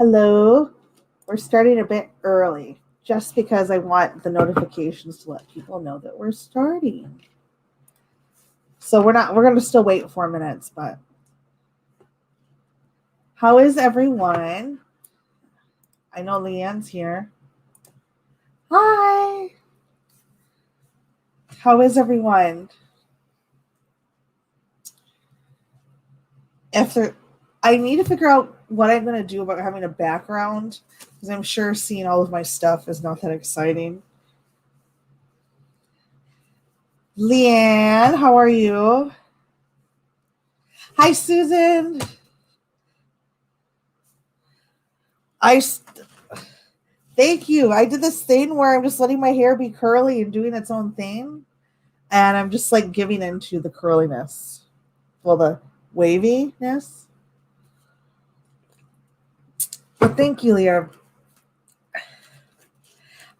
Hello. We're starting a bit early just because I want the notifications to let people know that we're starting. So we're going to still wait 4 minutes, but how is everyone? I know Leanne's here. Hi. How is everyone? I need to figure out what I'm going to do about having a background because I'm sure seeing all of my stuff is not that exciting. Leanne, how are you? Hi, Susan. Thank you. I did this thing where I'm just letting my hair be curly and doing its own thing. And I'm just like giving into the curliness. Well, the waviness. But thank you, Leah.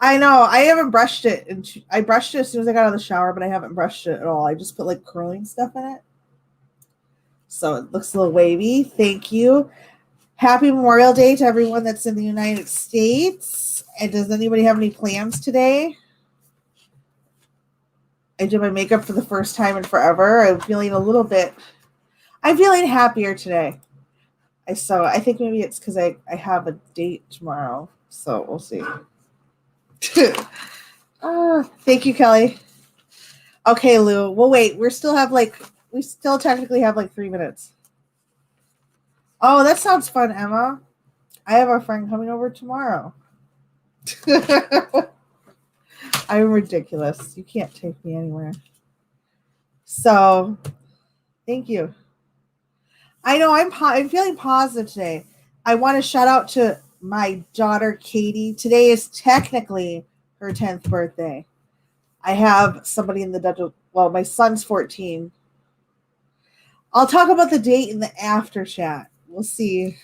I know. I haven't brushed it. I brushed it as soon as I got out of the shower, but I haven't brushed it at all. I just put like curling stuff in it. So it looks a little wavy. Thank you. Happy Memorial Day to everyone that's in the United States. And does anybody have any plans today? I did my makeup for the first time in forever. I'm feeling happier today. I think maybe it's because I have a date tomorrow. So we'll see. Thank you, Kelly. Okay, Lou. We'll wait. We still technically have like 3 minutes. Oh, that sounds fun, Emma. I have a friend coming over tomorrow. I'm ridiculous. You can't take me anywhere. So, thank you. I know I'm feeling positive today. I want to shout out to my daughter, Katie. Today is technically her 10th birthday. I have somebody in the Dutch. Well, my son's 14. I'll talk about the date in the after chat. We'll see.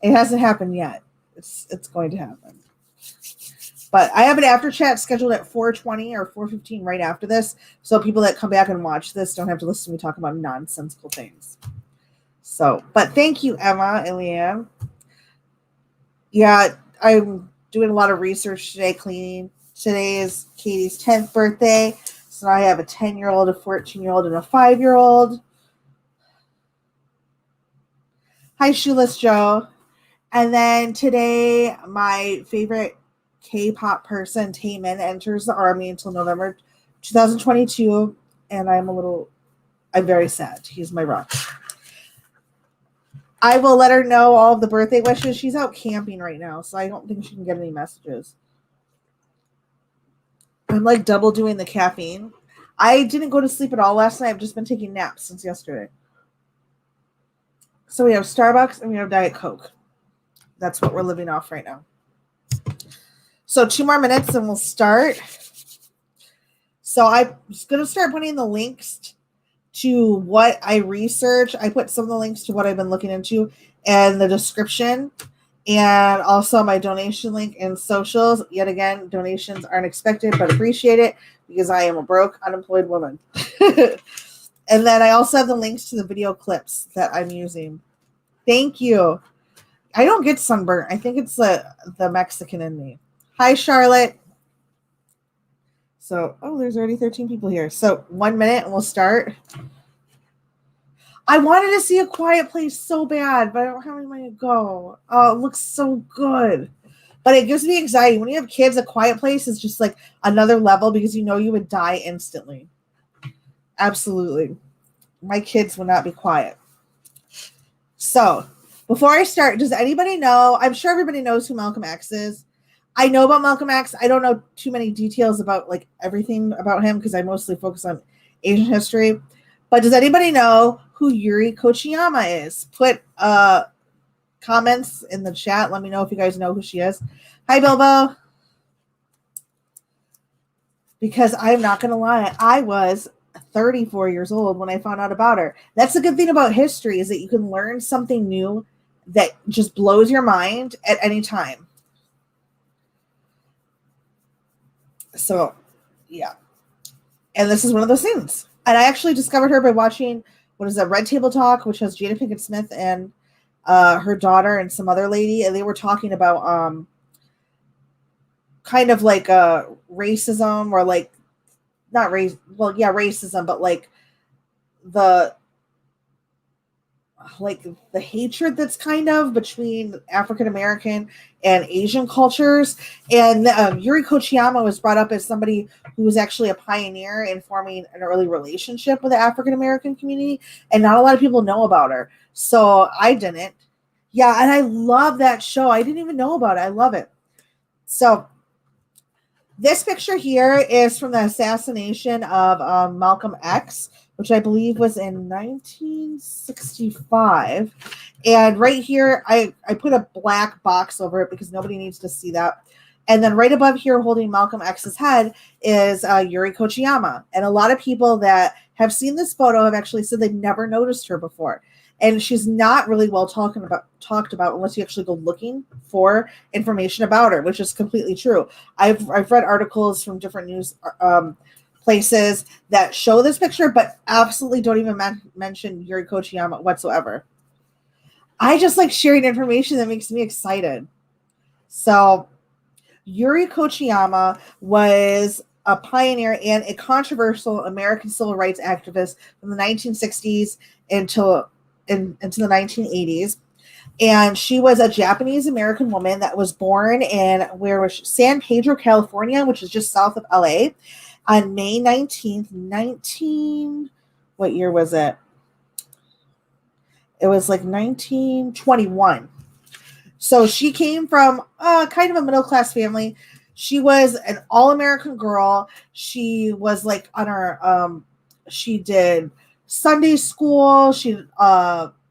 It hasn't happened yet. It's going to happen. But I have an after chat scheduled at 4:20 or 4:15 right after this, so people that come back and watch this don't have to listen to me talk about nonsensical things. So, but thank you, Emma and Leanne. Yeah, I'm doing a lot of research today, cleaning. Today is Katie's 10th birthday, so I have a 10-year-old, a 14-year-old, and a 5-year-old. Hi, Shoeless Joe. And then today, my favorite K-pop person, Taemin, enters the army until November 2022, and I'm very sad. He's my rock. I will let her know all of the birthday wishes. She's out camping right now, so I don't think she can get any messages. I'm like double doing the caffeine. I didn't go to sleep at all last night. I've just been taking naps since yesterday. So we have Starbucks and we have Diet Coke. That's what we're living off right now. So 2 more minutes and we'll start. So I'm just going to start putting the links to what I research. I put some of the links to what I've been looking into and the description, and also my donation link and socials. Yet again, donations aren't expected, but appreciate it because I am a broke, unemployed woman. And then I also have the links to the video clips that I'm using. Thank you. I don't get sunburnt. I think it's the Mexican in me. Hi, Charlotte. So, there's already 13 people here. So 1 minute and we'll start. I wanted to see A Quiet Place so bad, but I don't have any money to go. Oh, it looks so good. But it gives me anxiety. When you have kids, A Quiet Place is just like another level because you know you would die instantly. Absolutely. My kids would not be quiet. So, before I start, does anybody know? I'm sure everybody knows who Malcom X is. I know about Malcom X. I don't know too many details about like everything about him because I mostly focus on Asian history. But does anybody know who Yuri Kochiyama is? Put comments in the chat. Let me know if you guys know who she is. Hi, Bilbo. Because I'm not going to lie, I was 34 years old when I found out about her. That's the good thing about history is that you can learn something new that just blows your mind at any time. So, yeah. And this is one of those things. And I actually discovered her by watching, Red Table Talk, which has Jada Pinkett Smith and her daughter and some other lady, and they were talking about kind of like racism, or like not race, well, yeah, racism, but the like the hatred that's kind of between African American and Asian cultures. And Yuri Kochiyama was brought up as somebody who was actually a pioneer in forming an early relationship with the African American community, and not a lot of people know about her. So I didn't. Yeah, and I love that show. I didn't even know about it. I love it. So this picture here is from the assassination of Malcom X, which I believe was in 1965. And right here, I put a black box over it because nobody needs to see that. And then right above here, holding Malcolm X's head, is Yuri Kochiyama. And a lot of people that have seen this photo have actually said they've never noticed her before. And she's not really well talked about unless you actually go looking for information about her, which is completely true. I've read articles from different news places that show this picture, but absolutely don't even mention Yuri Kochiyama whatsoever. I just like sharing information that makes me excited. So Yuri Kochiyama was a pioneer and a controversial American civil rights activist from the 1960s into the 1980s. And she was a Japanese American woman that was born in San Pedro, California, which is just south of LA, on May 19th, what year was it? It was like 1921. So she came from kind of a middle-class family. She was an all-American girl. She was like on her, she did Sunday school. She did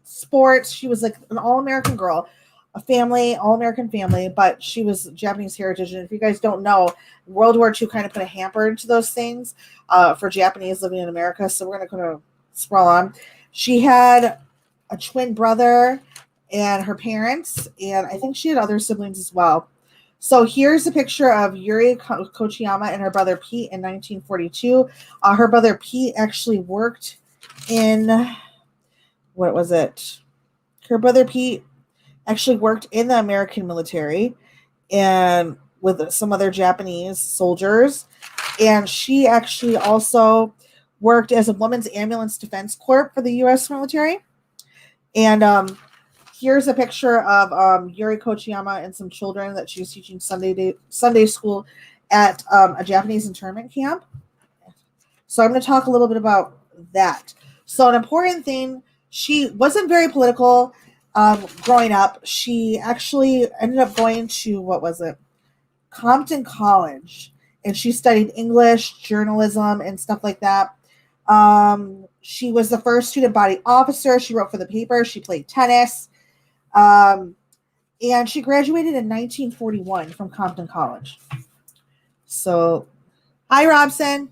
sports. She was like an all-American girl, all-American family, but she was Japanese heritage. And if you guys don't know, World War II kind of put a hamper into those things for Japanese living in America. So we're going to kind of scroll on. She had a twin brother and her parents, and I think she had other siblings as well. So here's a picture of Yuri Kochiyama and her brother Pete in 1942. Her brother Pete actually worked in, what was it? Her brother Pete actually worked in the American military and with some other Japanese soldiers. And she actually also worked as a women's ambulance defense corps for the U.S. military. And here's a picture of Yuri Kochiyama and some children that she was teaching Sunday school at a Japanese internment camp. So I'm going to talk a little bit about that. So an important thing, she wasn't very political growing up. She actually ended up going to, Compton College. And she studied English, journalism, and stuff like that. She was the first student body officer. She wrote for the paper. She played tennis. And she graduated in 1941 from Compton College. So, hi, Robson.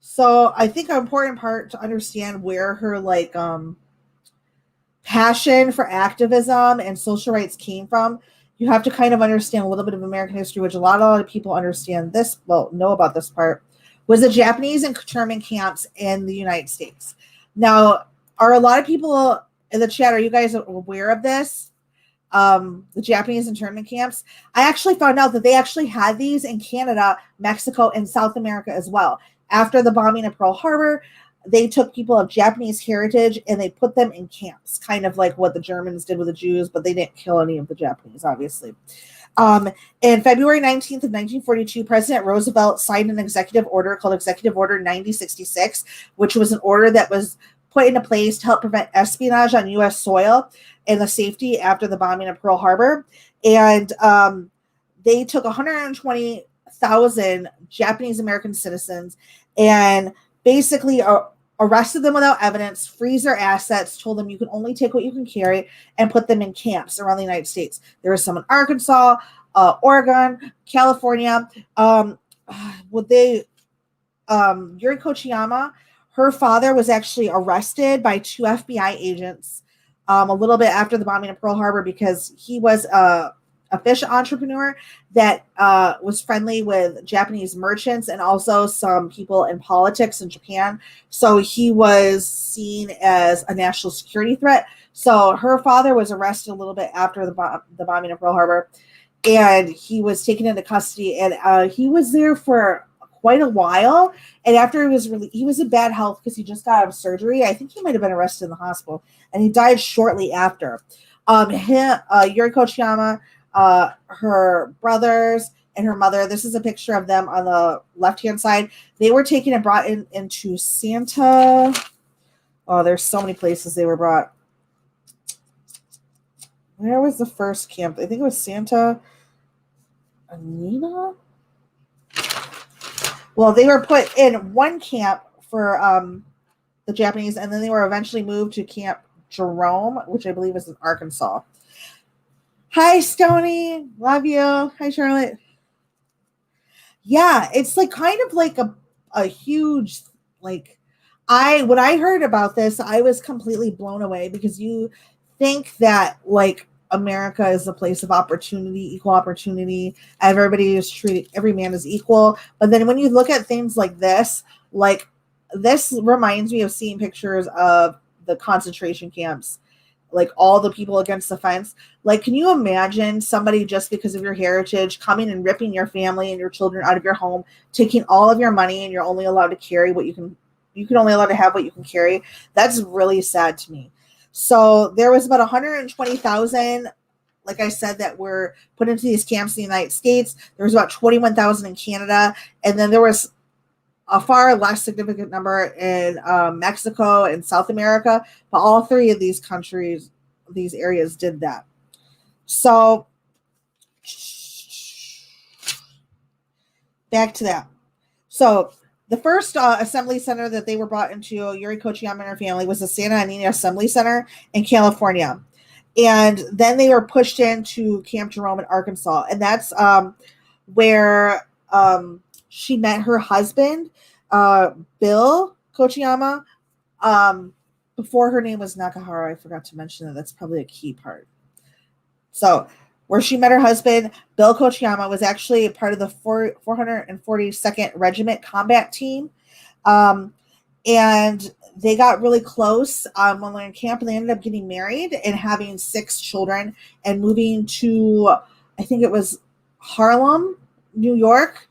So I think an important part to understand where her passion for activism and social rights came from, you have to kind of understand a little bit of American history, which a lot of people know about this part, was the Japanese internment camps in the United States. Now, are a lot of people in the chat, are you guys aware of this? The Japanese internment camps? I actually found out that they actually had these in Canada, Mexico, and South America as well. After the bombing of Pearl Harbor, they took people of Japanese heritage and they put them in camps, kind of like what the Germans did with the Jews, but they didn't kill any of the Japanese, obviously. In February 19th of 1942, President Roosevelt signed an executive order called Executive Order 9066, which was an order that was put into place to help prevent espionage on U.S. soil and the safety after the bombing of Pearl Harbor. And they took 120,000 Japanese American citizens and basically arrested them without evidence, freeze their assets, told them you can only take what you can carry, and put them in camps around the United States. There was some in Arkansas, Oregon, California. Yuri Kochiyama, her father was actually arrested by 2 FBI agents a little bit after the bombing of Pearl Harbor because he was a a fish entrepreneur that was friendly with Japanese merchants and also some people in politics in Japan. So he was seen as a national security threat. So her father was arrested a little bit after the bombing of Pearl Harbor, and he was taken into custody, and he was there for quite a while. And after he was in bad health because he just got out of surgery. I think he might have been arrested in the hospital, and he died shortly after. Yuri Kochiyama, her brothers, and her mother. This is a picture of them on the left-hand side. They were taken and brought into Santa. Oh, there's so many places they were brought. Where was the first camp? I think it was Santa Anita. Well, they were put in one camp for the Japanese, and then they were eventually moved to Camp Jerome, which I believe is in Arkansas. Hi, Stony. Love you. Hi, Charlotte. Yeah, it's like kind of like a huge, like, when I heard about this, I was completely blown away, because you think that like America is a place of opportunity, equal opportunity. Everybody is treated, every man is equal. But then when you look at things like this reminds me of seeing pictures of the concentration camps, like all the people against the fence. Like, can you imagine somebody just because of your heritage coming and ripping your family and your children out of your home, taking all of your money, and you're only allowed to carry what you can only allowed to have what you can carry? That's really sad to me. So there was about 120,000, like I said, that were put into these camps in the United States. There was about 21,000 in Canada. And then there was a far less significant number in Mexico and South America. But all three of these countries, these areas did that. So back to that. So the first assembly center that they were brought into, Yuri Kochiyama and her family, was the Santa Anita Assembly Center in California. And then they were pushed into Camp Jerome in Arkansas. And that's where she met her husband, Bill Kochiyama, before her name was Nakahara. I forgot to mention that. That's probably a key part. So where she met her husband, Bill Kochiyama, was actually a part of the 442nd Regiment combat team. And they got really close when they were in camp, and they ended up getting married and having 6 children and moving to, I think it was Harlem, New York.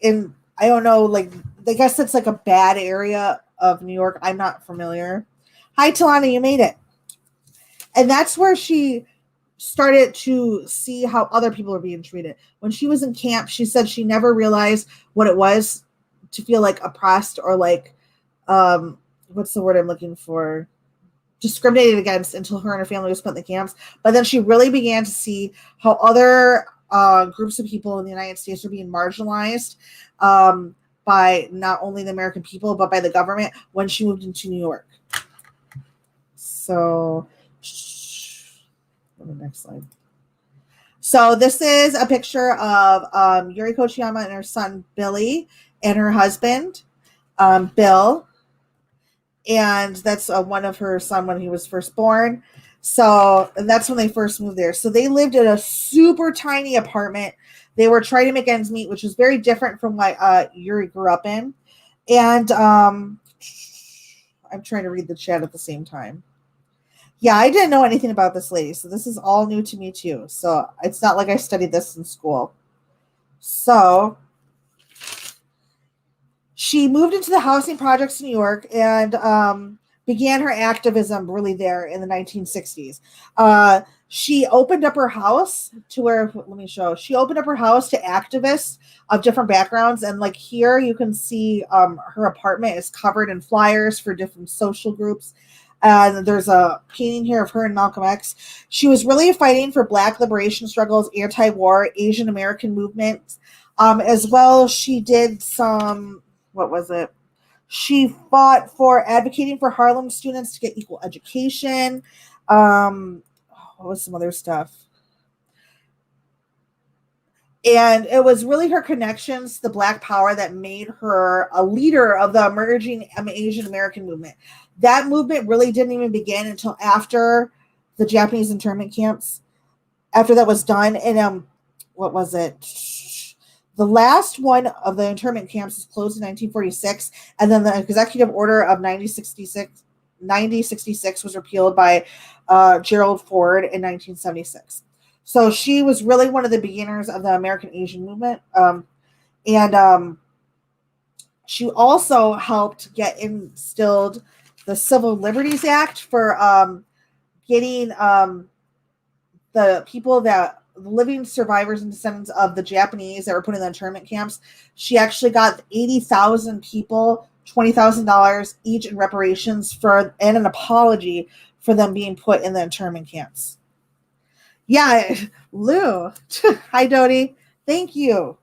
And I don't know, like, I guess it's like a bad area of New York. I'm not familiar. Hi, Talana, you made it. And that's where she started to see how other people are being treated. When she was in camp, she said she never realized what it was to feel like oppressed or like, what's the word I'm looking for? Discriminated against, until her and her family was put in the camps. But then she really began to see how other groups of people in the United States were being marginalized by not only the American people, but by the government when she moved into New York. So, the next slide. So this is a picture of Yuri Kochiyama and her son, Billy, and her husband, Bill. And that's one of her son when he was first born. So, and that's when they first moved there. So they lived in a super tiny apartment. They were trying to make ends meet, which was very different from what Yuri grew up in. And I'm trying to read the chat at the same time. Yeah, I didn't know anything about this lady, so this is all new to me too. So it's not like I studied this in school. So she moved into the housing projects in New York and began her activism really there in the 1960s. She opened up her house to where, let me show, she opened up her house to activists of different backgrounds. And like here you can see her apartment is covered in flyers for different social groups. And there's a painting here of her and Malcom X. She was really fighting for Black liberation struggles, anti-war, Asian American movements. As well, she did some, what was it? She fought for advocating for Harlem students to get equal education. What was some other stuff? And it was really her connections to the Black power that made her a leader of the emerging Asian American movement. That movement really didn't even begin until after the Japanese internment camps. after that was done. And what was it? The last one of the internment camps was closed in 1946, and then the executive order of 1966 was repealed by Gerald Ford in 1976. So she was really one of the beginners of the American Asian movement. And she also helped get instilled the Civil Liberties Act for getting the people that living survivors and descendants of the Japanese that were put in the internment camps. She actually got 80,000 people $20,000 each in reparations for and an apology for them being put in the internment camps. Yeah, Lou. Hi, Dodie. Thank you.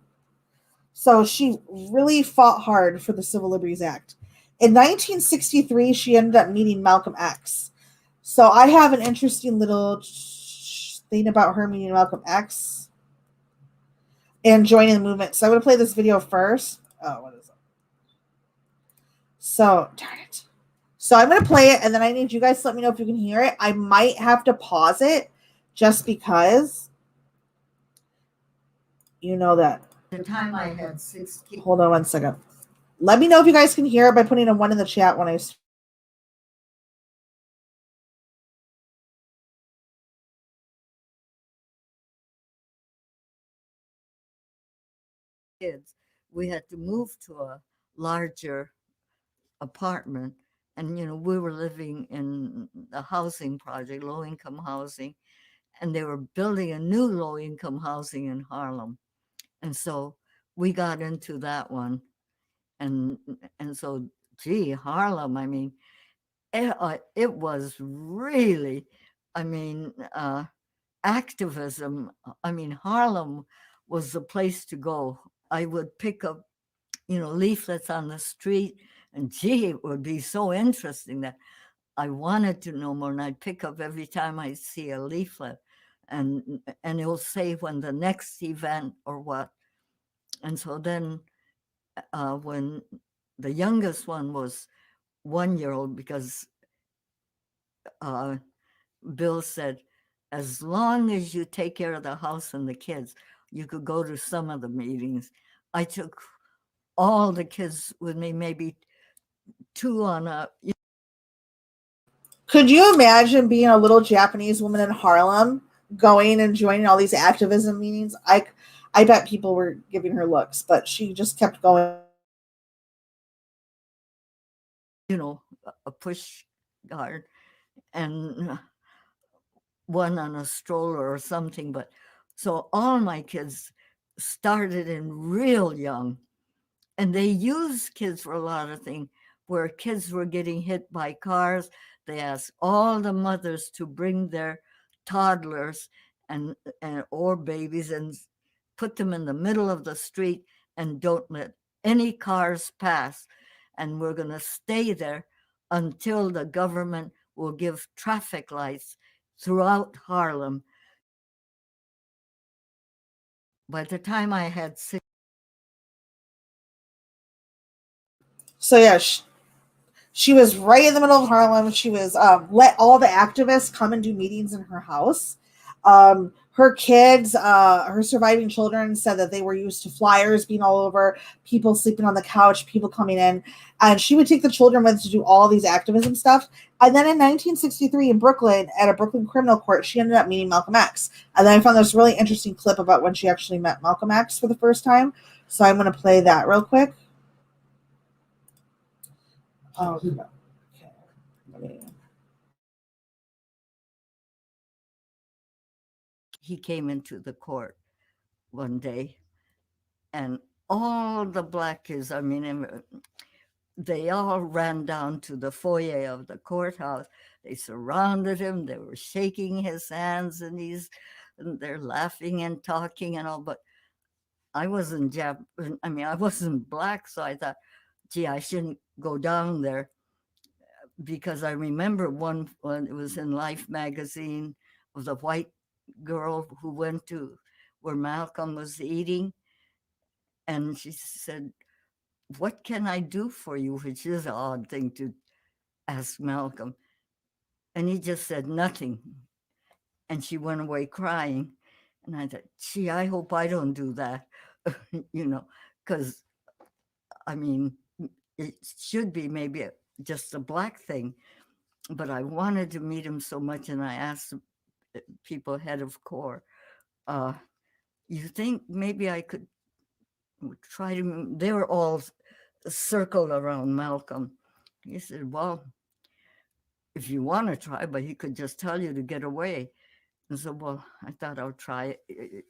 So she really fought hard for the Civil Liberties Act. In 1963, she ended up meeting Malcolm X. So I have an interesting little thing about her meeting Malcolm X and joining the movement. So I'm going to play this video first. Oh, what is it? So, darn it. So I'm going to play it, and then I need you guys to let me know if you can hear it. I might have to pause it just because you know that. The time I had 16. Hold on one second. Let me know if you guys can hear it by putting a 1 in the chat when I kids, we had to move to a larger apartment. And, we were living in a housing project, low income housing, and they were building a new low income housing in Harlem. And so we got into that one. And so, gee, Harlem, I mean, it was really, I mean, activism. I mean, Harlem was the place to go. I would pick up, leaflets on the street, and gee, it would be so interesting that I wanted to know more. And I'd pick up every time I see a leaflet, and it'll say when the next event or what. And so then, when the youngest one was 1 year old, because Bill said, as long as you take care of the house and the kids, you could go to some of the meetings. I took all the kids with me, maybe two on a. Could you imagine being a little Japanese woman in Harlem going and joining all these activism meetings? I bet people were giving her looks, but she just kept going. A push guard and one on a stroller or something. But so all my kids started in real young, and they used kids for a lot of things. Where kids were getting hit by cars, they asked all the mothers to bring their toddlers and or babies and put them in the middle of the street and don't let any cars pass. And we're going to stay there until the government will give traffic lights throughout Harlem. By the time I had 6. So yeah, she was right in the middle of Harlem. She was let all the activists come and do meetings in her house. Her kids, her surviving children said that they were used to flyers being all over, people sleeping on the couch, people coming in. And she would take the children with to do all these activism stuff. And then in 1963 in Brooklyn, at a Brooklyn criminal court, she ended up meeting Malcolm X. And then I found this really interesting clip about when she actually met Malcolm X for the first time. So I'm going to play that real quick. Okay. He came into the court one day, and all the black kids, I mean, they all ran down to the foyer of the courthouse. They surrounded him. They were shaking his hands, and they're laughing and talking and all. But I wasn't I wasn't black, so I thought, gee, I shouldn't go down there, because I remember one when it was in Life magazine of the white girl who went to where Malcolm was eating, and she said, "What can I do for you?" Which is an odd thing to ask Malcolm. And he just said nothing. And she went away crying. And I thought, gee, I hope I don't do that, because I mean, it should be maybe just a black thing, but I wanted to meet him so much, and I asked the people head of CORE, you think maybe I could try to, they were all circled around Malcolm. He said, well, if you want to try, but he could just tell you to get away. And so, well, I thought I'll try it.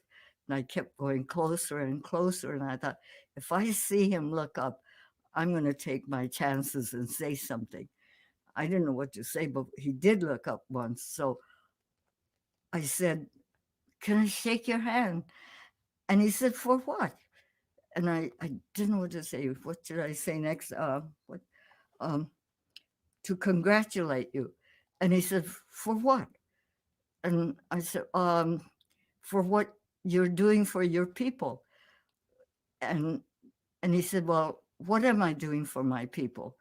And I kept going closer and closer. And I thought, if I see him look up, I'm going to take my chances and say something. I didn't know what to say, but he did look up once. So I said, can I shake your hand? And he said, for what? And I didn't know what to say. What should I say next? To congratulate you. And he said, for what? And I said, for what you're doing for your people. And he said, well, what am I doing for my people?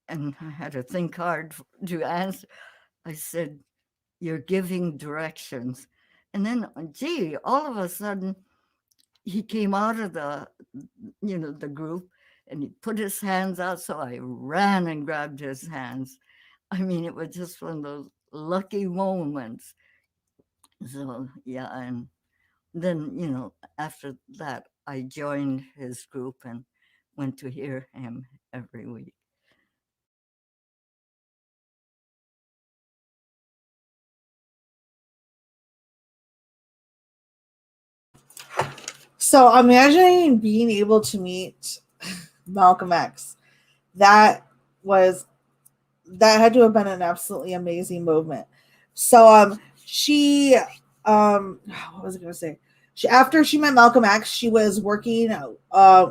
And I had to think hard to answer. I said, you're giving directions. And then, gee, all of a sudden, he came out of the group, and he put his hands out. So I ran and grabbed his hands. I mean, it was just one of those lucky moments. So, yeah. And then, after that, I joined his group and went to hear him every week. So I'm imagining being able to meet Malcolm X. That had to have been an absolutely amazing movement. So she what was I going to say? After she met Malcolm X, she was working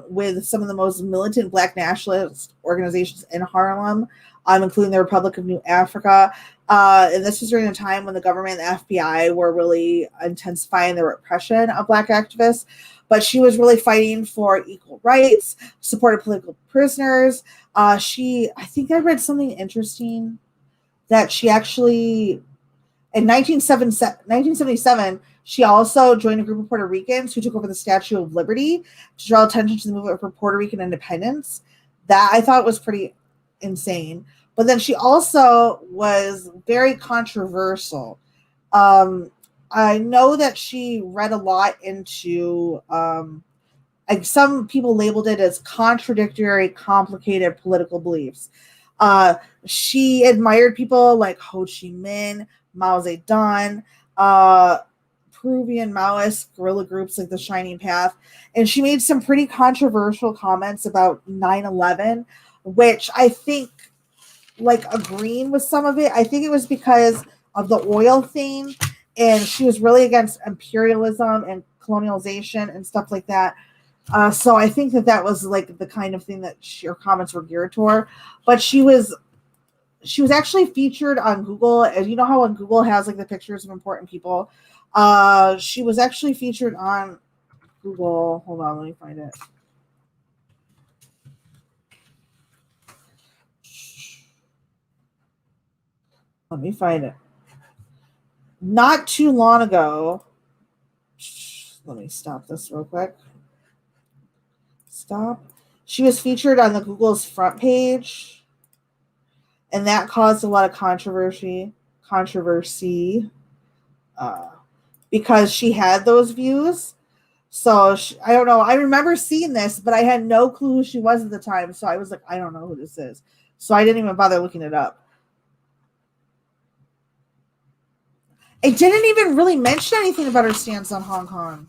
with some of the most militant Black nationalist organizations in Harlem, including the Republic of New Africa. And this was during a time when the government and the FBI were really intensifying the repression of Black activists. But she was really fighting for equal rights, supported political prisoners. I think I read something interesting that she actually, in 1977, she also joined a group of Puerto Ricans who took over the Statue of Liberty to draw attention to the movement for Puerto Rican independence. That I thought was pretty insane. But then she also was very controversial. I know that she read a lot into, some people labeled it as contradictory, complicated political beliefs. She admired people like Ho Chi Minh, Mao Zedong, Peruvian Maoist guerrilla groups like the Shining Path. And she made some pretty controversial comments about 9/11, which I think, like, agreeing with some of it, I think it was because of the oil thing. And she was really against imperialism and colonialization and stuff like that. So I think that was like the kind of thing that her comments were geared toward. But she was actually featured on Google. And you know how on Google has like the pictures of important people? She was actually featured on Google. Hold on, let me find it. Let me find it. Not too long ago. Let me stop this real quick. Stop. She was featured on the Google's front page, and that caused a lot of controversy, because she had those views. So I don't know. I remember seeing this, but I had no clue who she was at the time. So I was like, I don't know who this is. So I didn't even bother looking it up. It didn't even really mention anything about her stance on Hong Kong.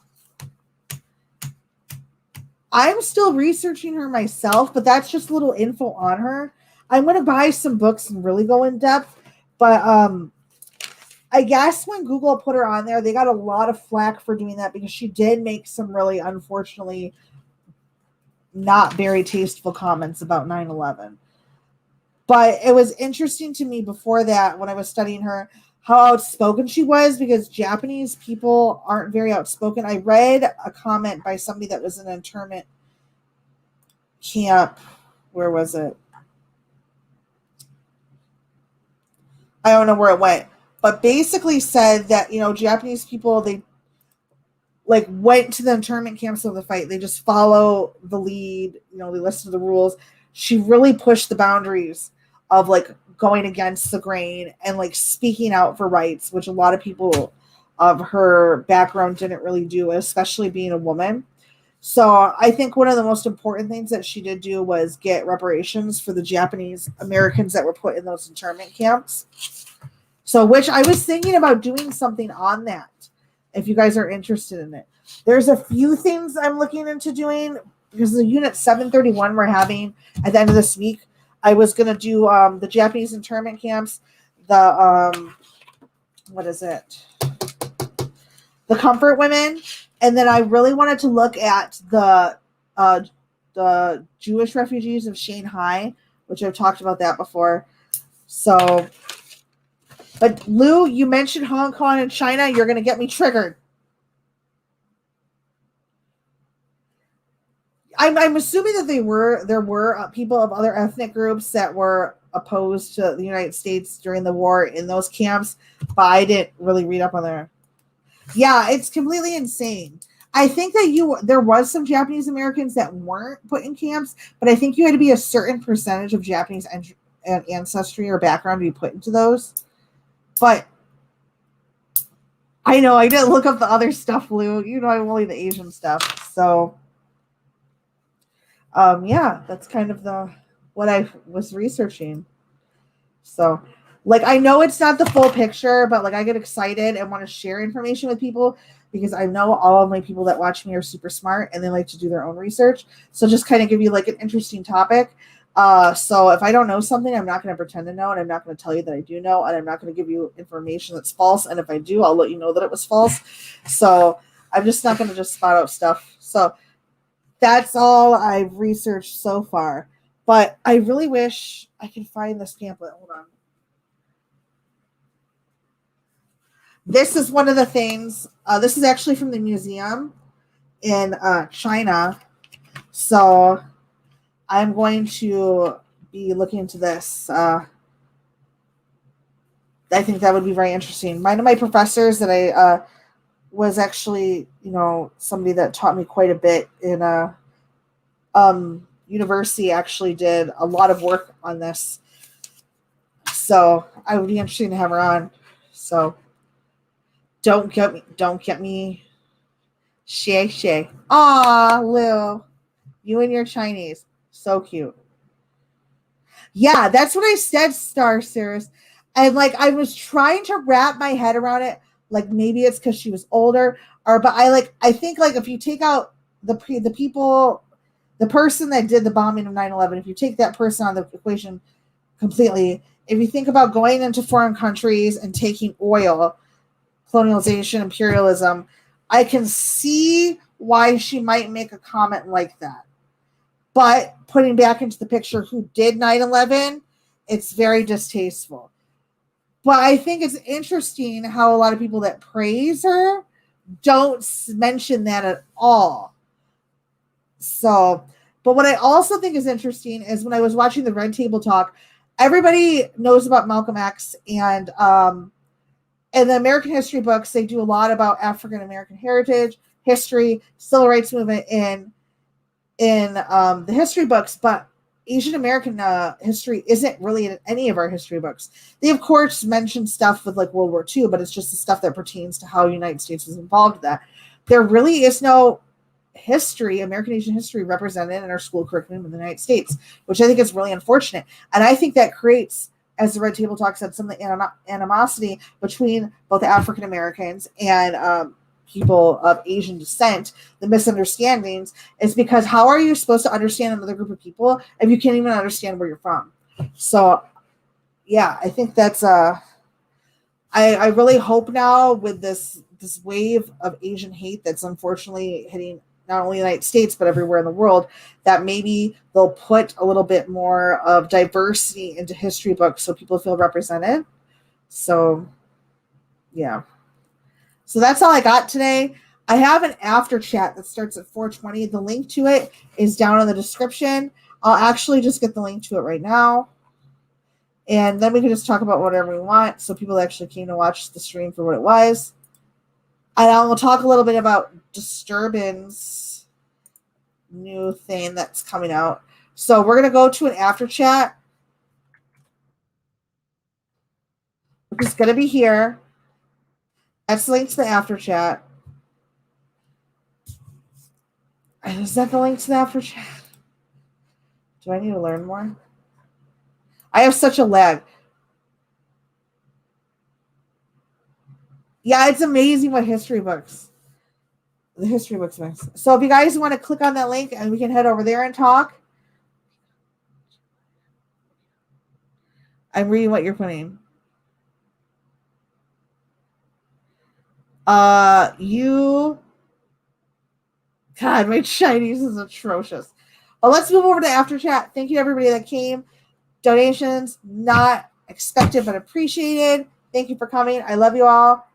I'm still researching her myself, but that's just a little info on her. I'm going to buy some books and really go in depth. But I guess when Google put her on there, they got a lot of flack for doing that because she did make some really, unfortunately, not very tasteful comments about 9/11. But it was interesting to me before that, when I was studying her, how outspoken she was, because Japanese people aren't very outspoken. I read a comment by somebody that was in an internment camp. Where was it? I don't know where it went, but basically said that, Japanese people, like went to the internment camps of the fight. They just follow the lead, they listen to the rules. She really pushed the boundaries of like going against the grain and like speaking out for rights, which a lot of people of her background didn't really do, especially being a woman. So I think one of the most important things that she did do was get reparations for the Japanese Americans that were put in those internment camps. So, which I was thinking about doing something on that, if you guys are interested in it. There's a few things I'm looking into doing because the unit 731 we're having at the end of this week. I was going to do the Japanese internment camps, the, what is it? The comfort women. And then I really wanted to look at the Jewish refugees of Shanghai, which I've talked about that before. So, but Lou, you mentioned Hong Kong and China. You're going to get me triggered. I'm assuming that there were people of other ethnic groups that were opposed to the United States during the war in those camps, but I didn't really read up on there. Yeah, it's completely insane. I think that there was some Japanese Americans that weren't put in camps, but I think you had to be a certain percentage of Japanese ancestry or background to be put into those. But I know I didn't look up the other stuff, Lou. I'm only the Asian stuff. So, yeah, that's kind of what I was researching. So, like, I know it's not the full picture, but like I get excited and want to share information with people because I know all of my people that watch me are super smart and they like to do their own research. So just kind of give you like an interesting topic. So if I don't know something, I'm not going to pretend to know, and I'm not going to tell you that I do know, and I'm not going to give you information that's false. And if I do, I'll let you know that it was false. So I'm just not going to just spot out stuff. So that's all I've researched so far. But I really wish I could find this pamphlet. Hold on. This is one of the things. This is actually from the museum in China. So I'm going to be looking into this. I think that would be very interesting. One of my professors that I was actually, somebody that taught me quite a bit in a university, actually did a lot of work on this. So I would be interested to have her on. So don't get me shay. Aw, Lil, you and your Chinese. So cute. Yeah, that's what I said, Star Cirrus. And like I was trying to wrap my head around it. Like maybe it's because she was older, but I think like if you take out the people, the person that did the bombing of 9/11, if you take that person out of the equation completely, if you think about going into foreign countries and taking oil, colonialization, imperialism, I can see why she might make a comment like that. But putting back into the picture who did 9/11, it's very distasteful. But I think it's interesting how a lot of people that praise her don't mention that at all. So, but what I also think is interesting is when I was watching the Red Table Talk, everybody knows about Malcom X, and in the American history books, they do a lot about African American heritage, history, civil rights movement in the history books, but Asian American history isn't really in any of our history books. They, of course, mention stuff with like World War II, but it's just the stuff that pertains to how the United States was involved in that. There really is no history, American Asian history, represented in our school curriculum in the United States, which I think is really unfortunate. And I think that creates, as the Red Table Talk said, some of the animosity between both African Americans and people of Asian descent. The misunderstandings is because how are you supposed to understand another group of people if you can't even understand where you're from? So, yeah, I think that's I really hope now with this wave of Asian hate that's unfortunately hitting not only the United States but everywhere in the world, that maybe they'll put a little bit more of diversity into history books so people feel represented. So, yeah. So that's all I got today. I have an after chat that starts at 4:20. The link to it is down in the description. I'll actually just get the link to it right now. And then we can just talk about whatever we want. So people actually came to watch the stream for what it was. And I will talk a little bit about Disturbance new thing that's coming out. So we're going to go to an after chat. It's going to be here. That's the link to the after chat. Is that the link to the after chat? Do I need to learn more? I have such a lag. Yeah, it's amazing what history books. The history books makes. So if you guys want to click on that link and we can head over there and talk. I'm reading what you're putting. God, my Chinese is atrocious. Well, let's move over to after chat. Thank you to everybody that came. Donations not expected but appreciated. Thank you for coming. I love you all.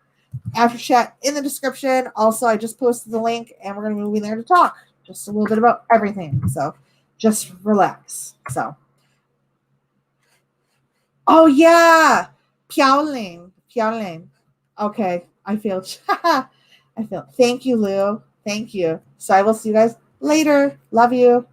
After chat in the description. Also, I just posted the link and we're going to move in there to talk just a little bit about everything. So just relax. So, oh yeah, Piaoling. Okay, I feel. Thank you, Lou. Thank you. So I will see you guys later. Love you.